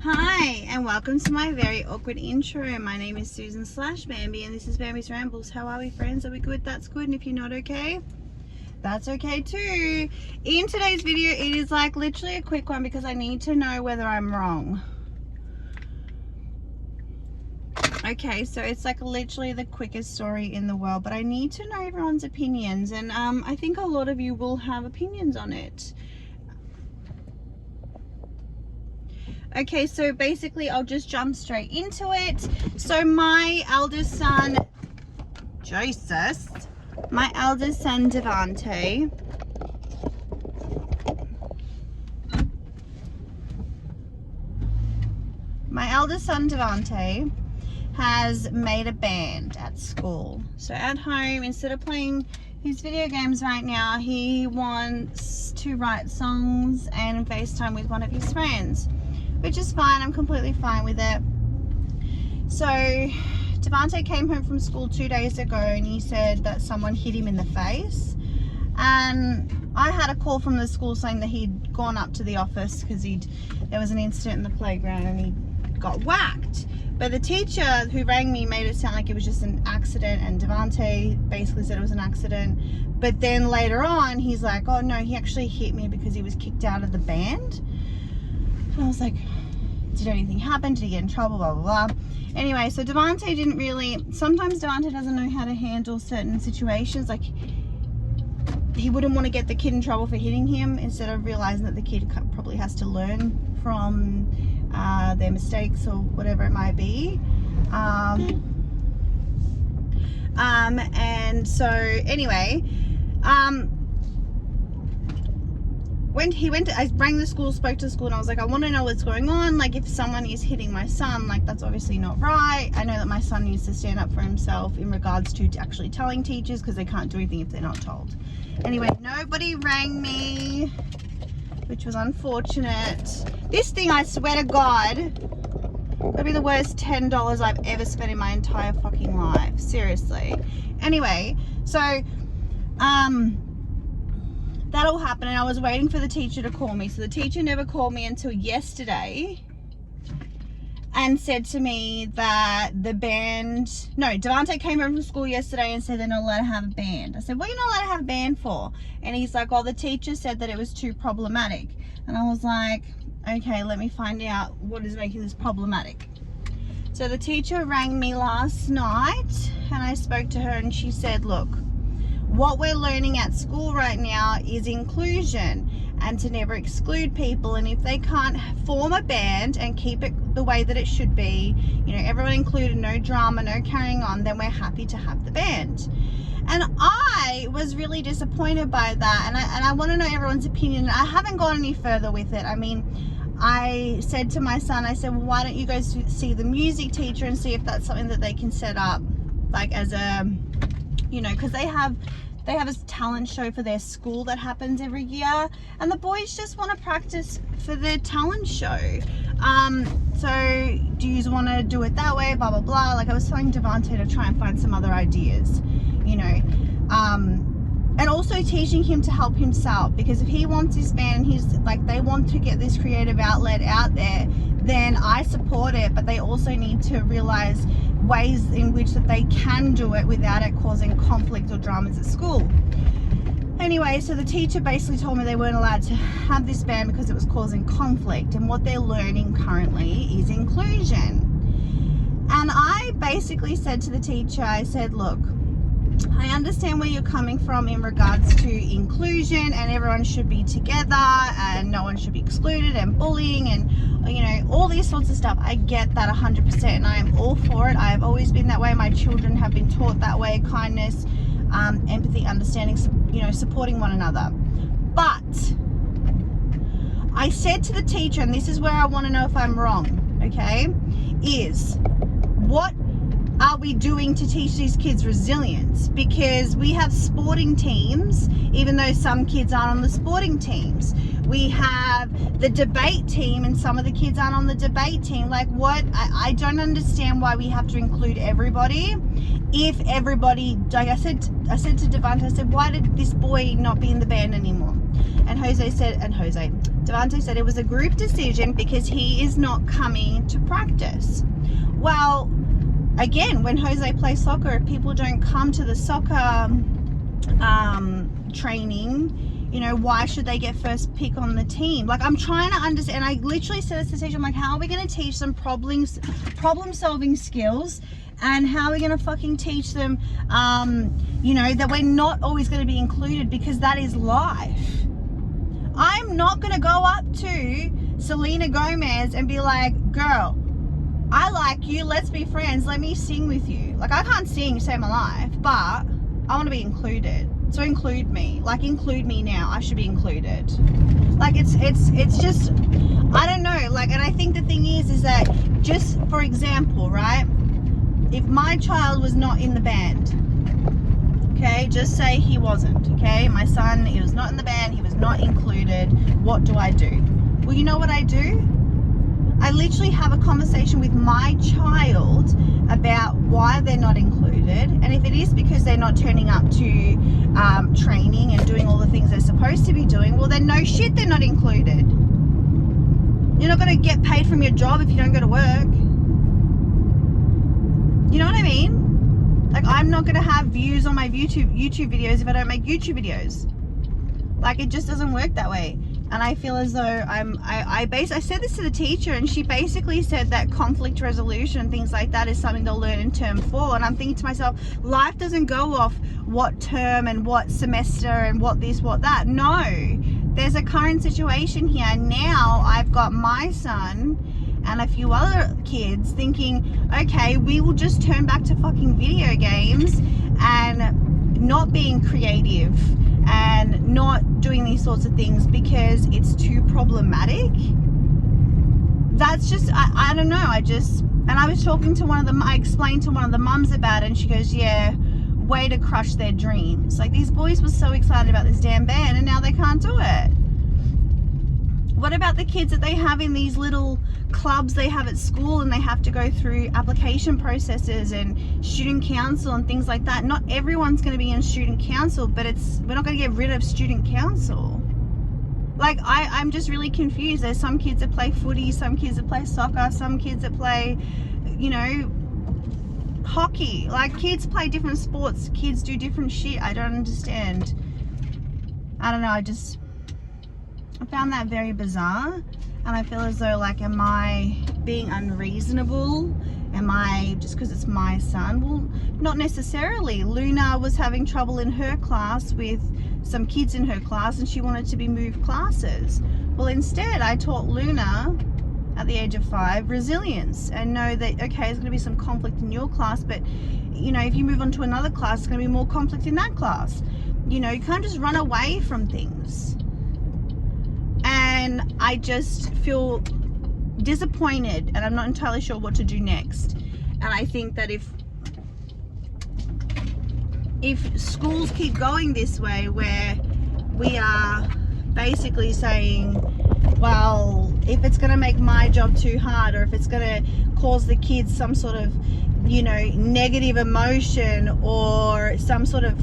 Hi and welcome to my very awkward intro. My name is Susan / Bambi and this is Bambis's Rambles. How are we, friends? Are we good? That's good. And if you're not okay, that's okay too. In today's video, it is like literally a quick one because I need to know whether I'm wrong. Okay, so it's like literally the quickest story in the world, but I need to know everyone's opinions, and I think a lot of you will have opinions on it. Okay, so basically I'll just jump straight into it. So my eldest son, my eldest son, Devante, has made a band at school. So at home, instead of playing his video games right now, he wants to write songs and FaceTime with one of his friends, which is fine. I'm completely fine with it. So Devante came home from school 2 days ago and he said that someone hit him in the face, and I had a call from the school saying that he'd gone up to the office because there was an incident in the playground and he got whacked. But the teacher who rang me made it sound like it was just an accident, and Devante basically said it was an accident. But then later on he's like, oh no, he actually hit me because he was kicked out of the band. And I was like, did anything happen? Did he get in trouble? Blah, blah, blah. Anyway, so Devante didn't really, sometimes Devante doesn't know how to handle certain situations. Like, he wouldn't want to get the kid in trouble for hitting him, instead of realizing that the kid probably has to learn from their mistakes or whatever it might be. And so anyway, I rang the school, spoke to the school, and I was like, I want to know what's going on. Like, if someone is hitting my son, like, that's obviously not right. I know that my son needs to stand up for himself in regards to actually telling teachers, because they can't do anything if they're not told. Anyway, nobody rang me, which was unfortunate. This thing, I swear to God, would be the worst $10 I've ever spent in my entire fucking life. Seriously. Anyway, so that all happened and I was waiting for the teacher to call me. So the teacher never called me until yesterday and said to me that Devante came home from school yesterday and said they're not allowed to have a band. I said, what are you not allowed to have a band for? And he's like, oh, the teacher said that it was too problematic. And I was like, okay, let me find out what is making this problematic. So the teacher rang me last night and I spoke to her, and she said, look, what we're learning at school right now is inclusion, and to never exclude people. And if they can't form a band and keep it the way that it should be, you know, everyone included, no drama, no carrying on, then we're happy to have the band. And I was really disappointed by that, and I want to know everyone's opinion. I haven't gone any further with it. I mean, I said to my son, I said, well, why don't you go see the music teacher and see if that's something that they can set up, like as a, you know, because they have a talent show for their school that happens every year, and the boys just want to practice for their talent show. So do you want to do it that way, blah blah blah. Like, I was telling Devante to try and find some other ideas, you know, and also teaching him to help himself, because if he wants his band, he's like, they want to get this creative outlet out there, then I support it, but they also need to realize ways in which that they can do it without it causing conflict or dramas at school. Anyway, so the teacher basically told me they weren't allowed to have this band because it was causing conflict, and what they're learning currently is inclusion. And I basically said to the teacher, I said, look, I understand where you're coming from in regards to inclusion, and everyone should be together and no one should be excluded, and bullying and, you know, all these sorts of stuff. I get that 100%, and I am all for it. I have always been that way. My children have been taught that way: kindness, empathy, understanding, you know, supporting one another. But I said to the teacher, and this is where I want to know if I'm wrong, okay, is what are we doing to teach these kids resilience? Because we have sporting teams, even though some kids aren't on the sporting teams. We have the debate team, and some of the kids aren't on the debate team. Like, what? I don't understand why we have to include everybody. If everybody, like I said to Devante, I said, why did this boy not be in the band anymore? And Devante said it was a group decision because he is not coming to practice. Well, again, when Jose plays soccer, if people don't come to the soccer training, you know, why should they get first pick on the team? Like, I'm trying to understand. I literally said this to the teacher, I'm like, how are we going to teach them problem solving skills, and how are we going to fucking teach them, you know, that we're not always going to be included, because that is life. I'm not going to go up to Selena Gomez and be like, girl, I like you, let's be friends, let me sing with you. Like, I can't sing, save my life, but I want to be included. So include me. Like, include me now. I should be included. Like, it's just, I don't know. Like, and I think the thing is that, just for example, right, if my child was not in the band, okay, just say he wasn't, okay, my son, he was not in the band, he was not included, what do I do? Well, you know what I do? I literally have a conversation with my child about why they're not included, and if it is because they're not turning up to training and doing all the things they're supposed to be doing, well, then no shit, they're not included. You're not going to get paid from your job if you don't go to work. You know what I mean? Like, I'm not going to have views on my YouTube videos if I don't make YouTube videos. Like, it just doesn't work that way. And I feel as though I said this to the teacher, and she basically said that conflict resolution and things like that is something they'll learn in term 4. And I'm thinking to myself, life doesn't go off what term and what semester and what this, what that. No, there's a current situation here. Now I've got my son and a few other kids thinking, okay, we will just turn back to fucking video games and not being creative and not doing these sorts of things because it's too problematic. That's just, I don't know, and I was talking to one of them, I explained to one of the mums about it, and she goes, yeah, way to crush their dreams. Like, these boys were so excited about this damn band, and now they can't do it. What about the kids that they have in these little clubs they have at school, and they have to go through application processes and student council and things like that? Not everyone's going to be in student council, but we're not going to get rid of student council. Like, I'm just really confused. There's some kids that play footy, some kids that play soccer, some kids that play, you know, hockey. Like, kids play different sports, kids do different shit. I don't understand. I don't know, I found that very bizarre, and I feel as though, like, am I being unreasonable? Am I, just because it's my son? Well, not necessarily. Luna was having trouble in her class with some kids in her class, and she wanted to be moved classes. Well, instead, I taught Luna at the age of 5 resilience, and know that, okay, there's going to be some conflict in your class, but, you know, if you move on to another class, it's going to be more conflict in that class. You know, you can't just run away from things. And I just feel disappointed, and I'm not entirely sure what to do next. And I think that if schools keep going this way, where we are basically saying, well, if it's going to make my job too hard, or if it's going to cause the kids some sort of, you know, negative emotion, or some sort of,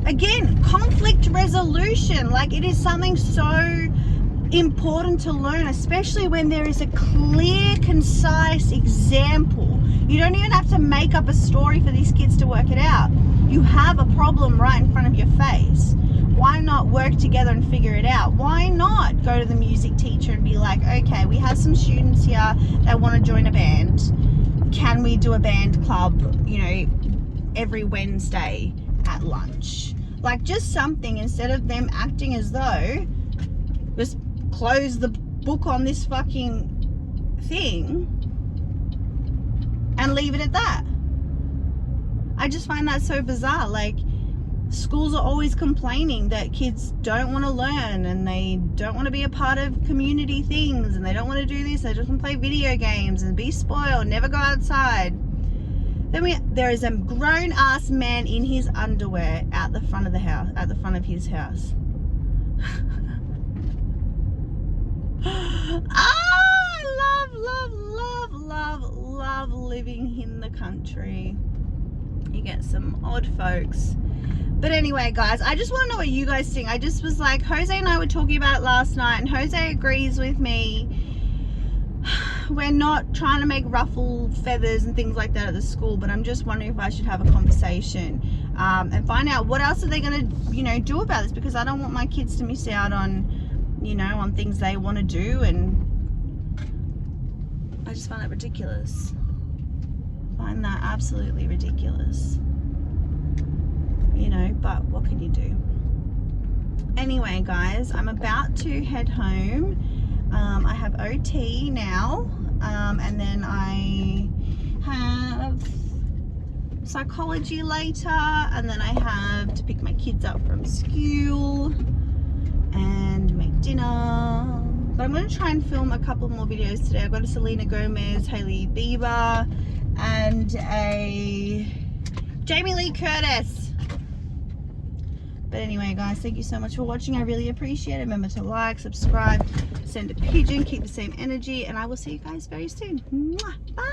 again, conflict resolution, like, it is something so important to learn, especially when there is a clear, concise example. You don't even have to make up a story for these kids to work it out. You have a problem right in front of your face. Why not work together and figure it out? Why not go to the music teacher and be like, okay, we have some students here that want to join a band. Can we do a band club, you know, every Wednesday at lunch? Like, just something, instead of them acting as though just close the book on this fucking thing and leave it at that. I just find that so bizarre. Like, schools are always complaining that kids don't want to learn, and they don't want to be a part of community things, and they don't want to do this, they just want to play video games and be spoiled, never go outside. Then there is a grown-ass man in his underwear at the front of the house, at the front of his house. I love living in the country. You get some odd folks But anyway, guys, I just want to know what you guys think. I just was like, Jose and I were talking about it last night, and Jose agrees with me. We're not trying to make ruffle feathers and things like that at the school, but I'm just wondering if I should have a conversation and find out what else are they going to, you know, do about this, because I don't want my kids to miss out on, you know, on things they want to do, and I just find that ridiculous. Find that absolutely ridiculous. You know, but what can you do? Anyway, guys, I'm about to head home. I have OT now, and then I have psychology later, and then I have to pick my kids up from school and make dinner. But I'm going to try and film a couple more videos today. I've got a Selena Gomez, Hailey Bieber, and a Jamie Lee Curtis. But anyway, guys, thank you so much for watching. I really appreciate it. Remember to like, subscribe, send a pigeon, keep the same energy, and I will see you guys very soon. Mwah. Bye.